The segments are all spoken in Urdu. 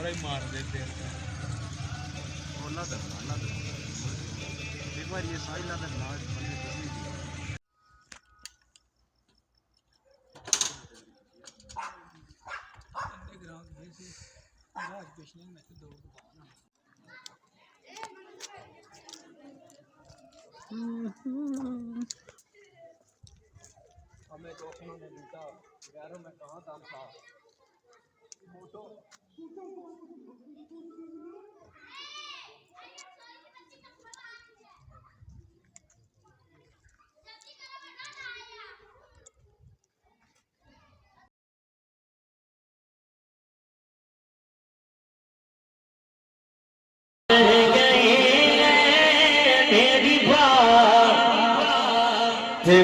ہی مار دیتے ہیں اللہ تعالیٰ ایک بار یہ ساری اللہ تعالیٰ بندے دسویں تھی ہمیں تو انہوں نے لوٹا غیروں میں کہاں دم تھا موٹو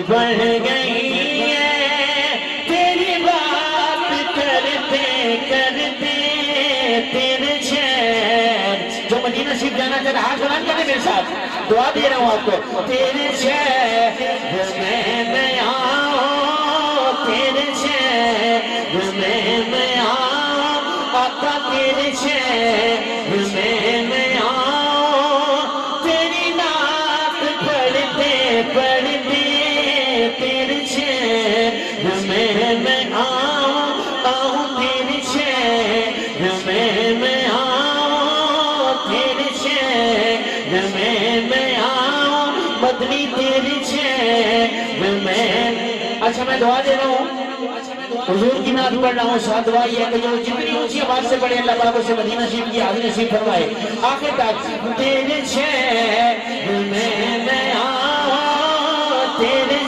بڑھ گئی ہے تیری بات کرتے کرتے تیرے شہر جو مدینہ شریف جانا چاہتا ہاتھ بلند کریں میرے ساتھ دعا دے رہا ہوں آپ کو تیرے شہر میں آؤں تیرے شہر میں آؤں آقا تیرے شہر میں آؤں تیری نعت پڑھتے پڑھتے میں آؤں تیرے شہر میں آؤں تیرے شہر میں آؤں مدنی تیرے شہر میں اچھا میں دعا دے رہا ہوں حضور کی نعت پڑھ رہا ہوں ساتھ دعا یہ ہے کہ جو جتنی اونچی آواز سے پڑھے اللہ پاک اسے مدینہ شریف کی حاضری نصیب فرمائے آخر تک تیرے شہر میں آؤں تیرے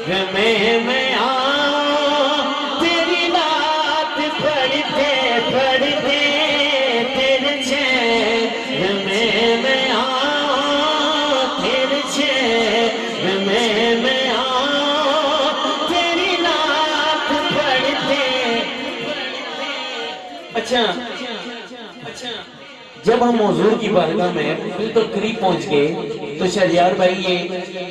میں آؤں تیری نعت پڑھتے پڑھتے تیرے شہر میں آؤں تیرے شہر میں آؤں تیری نعت پڑھتے اچھا جب ہم حضور کی بارگاہ میں بالکل قریب پہنچ گئے تو شہریار بھائی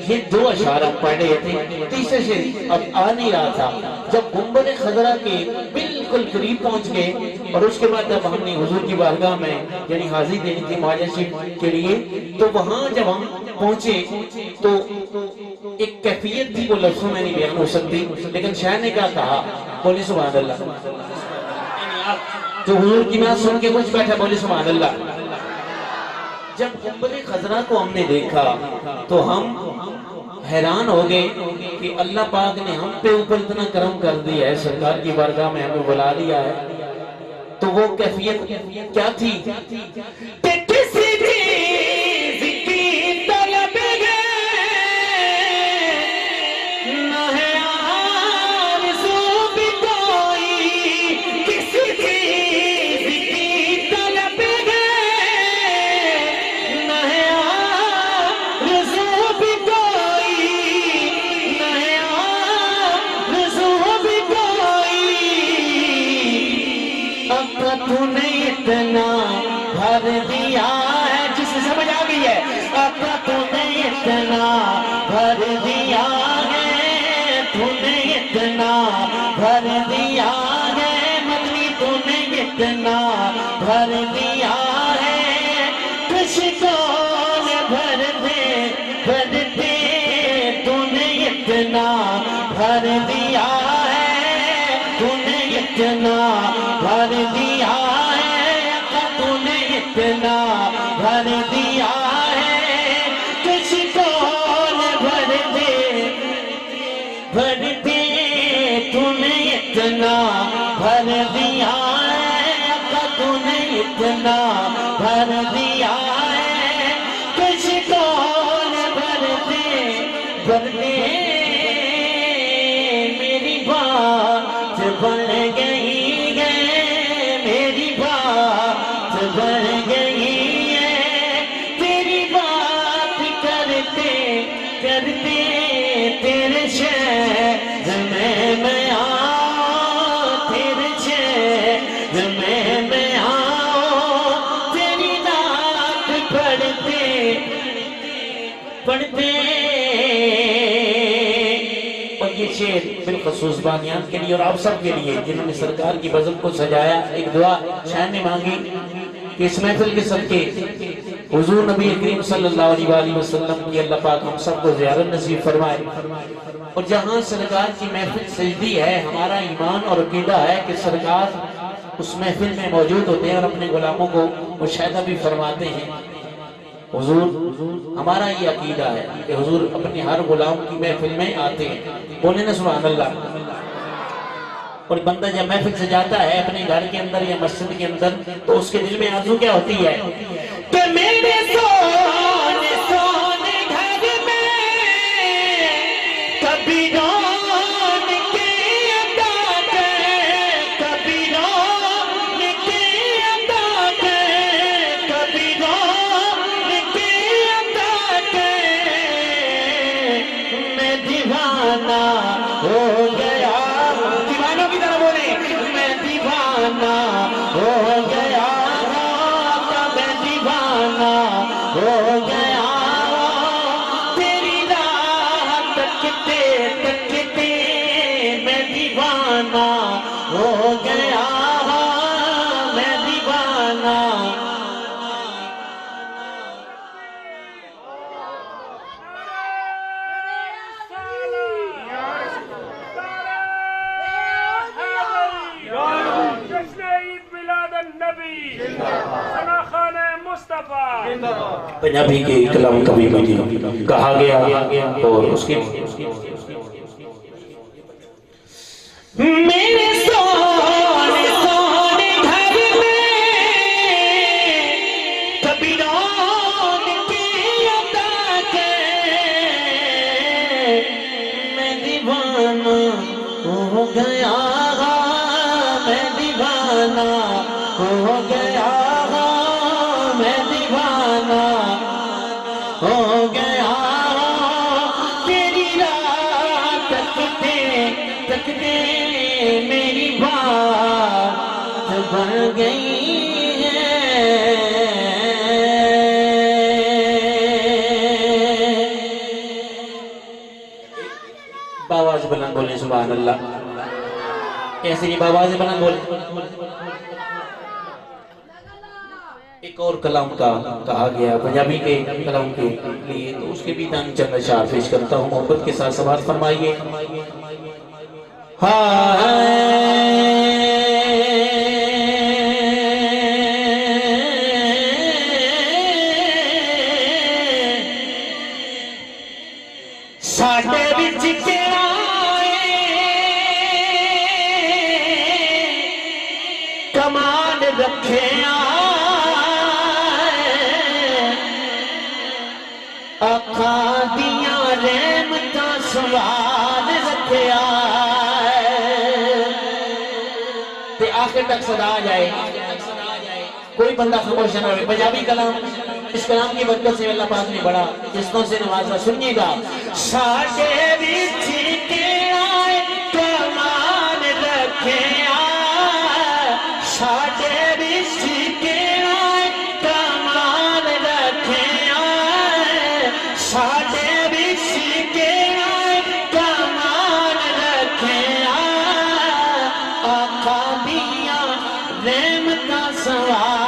یہ دو اشعار پڑھ رہے تھے تیسرے شعر اب آ نہیں رہا تھا جب گنبد خضرا کے بالکل قریب پہنچ گئے اور اس کے بعد جب ہم نے حضور کی بارگاہ میں یعنی حاضری دینی تھی معاجہ شریف کے لیے تو وہاں جب ہم پہنچے تو ایک کیفیت تھی وہ لفظوں میں نہیں بیان ہو سکتی لیکن شاعر نے کیا کہا بولی سبحان اللہ جو حضور کی نعت سن کے کچھ بیٹھا بولی سبحان اللہ جب گنبد خضرا کو ہم نے دیکھا تو ہم حیران ہو گئے کہ اللہ پاک نے ہم پہ اوپر اتنا کرم کر دیا ہے سرکار کی بارگاہ میں ہمیں بلا لیا ہے تو وہ کیفیت کیا تھی تو نے اتنا بھر دیا ہے جس سے سمجھ آ گئی ہے آقا تو نے اتنا بھر دیا ہے تو نے اتنا بھر دیا ہے مدنی تو نے اتنا بھر دیا ہے کش کون بھر دے تو نے اتنا بھر دیا ہے تو نے اتنا بھر دیا ہے تو نے اتنا بھر دیا ہے کچھ کون بھر دے تو نے اتنا بھر دیا ہے تو نے اتنا بھر دیا ہے کچھ کون بھر دے میری بات بن گئی بن گئی ہے تیری بات کرتے کرتے تیرے شہر میں آؤں تیرے شہر میں آؤں تیری نعت پڑھتے پڑھتے اور یہ شعر بالخصوص بانیان کے لیے اور آپ سب کے لیے جنہوں نے سرکار کی بزم کو سجایا، ایک دعا شاہ نے مانگی کہ اس محفل کے صدقے حضور نبی کریم صلی اللہ علیہ وآلہ وسلم کی اللہ پاک ہم سب کو زیارت نصیب فرمائے، اور جہاں سرکار کی محفل سجدی ہے ہمارا ایمان اور عقیدہ ہے کہ سرکار اس محفل میں موجود ہوتے ہیں اور اپنے غلاموں کو مشاہدہ بھی فرماتے ہیں۔ حضور ہمارا یہ عقیدہ ہے کہ حضور اپنے ہر غلام کی محفل میں آتے ہیں، بولیں نا سبحان اللہ۔ اور بندہ جب محفل سے جاتا ہے اپنے گھر کے اندر یا مسجد کے اندر تو اس کے دل میں آرزو کیا ہوتی ہے کہ میرے سونے سونے گھر میں کبھی رونق عطا کر، کبھی رونق عطا کر، کبھی رونق عطا کر، میں دیوانہ ہو گیا، دیوانوں کی طرح بولے، میں دیوانہ ہو گیا، میں دیوانہ ہو گیا، تیری راہ تکتے تکتے میں دیوانہ ہو گیا، میں دیوانہ۔ جشن عید میلاد النبی ثنا خان مصطفیٰ پنجابی کے کلام کبھی مجھے کہا گیا اور اس کے میرے سونے سونے گھر میں کبھی رونق عطا کر، میں دیوانہ ہو گیا، میں دیوانہ ہو گیا، میں دیوانہ ہو گیا، تیری راہ تکتے تکتے میری بات بن گئی ہے۔ باواز بلند بولیں سبحان اللہ، کیسے نہیں باواز بلند بولیں۔ ایک اور کلام کا کہا گیا پنجابی کے کلام کے لیے، تو اس کے بھی دان چند اشعار پیش کرتا ہوں، محبت کے ساتھ سماعت فرمائیے۔ ساڈے وچ کیڑا کمال رکھیا، اکھاں دیاں رحمتاں سوال رکھیا، تے آخر تک صدا آ جائے، کوئی بندہ خاموش نہ رہے۔ پنجابی کلام، اس کلام کی برکت سے اللہ پاک نے بڑا جسموں سے نوازا، سنیے گا۔ ساڈے وچ کیڑا کمال رکھیا، ساڈے وچ کیڑا کمال رکھیا، ساڈے وچ کیڑا کمال رکھیا، آقا دیاں رحمتاں سوال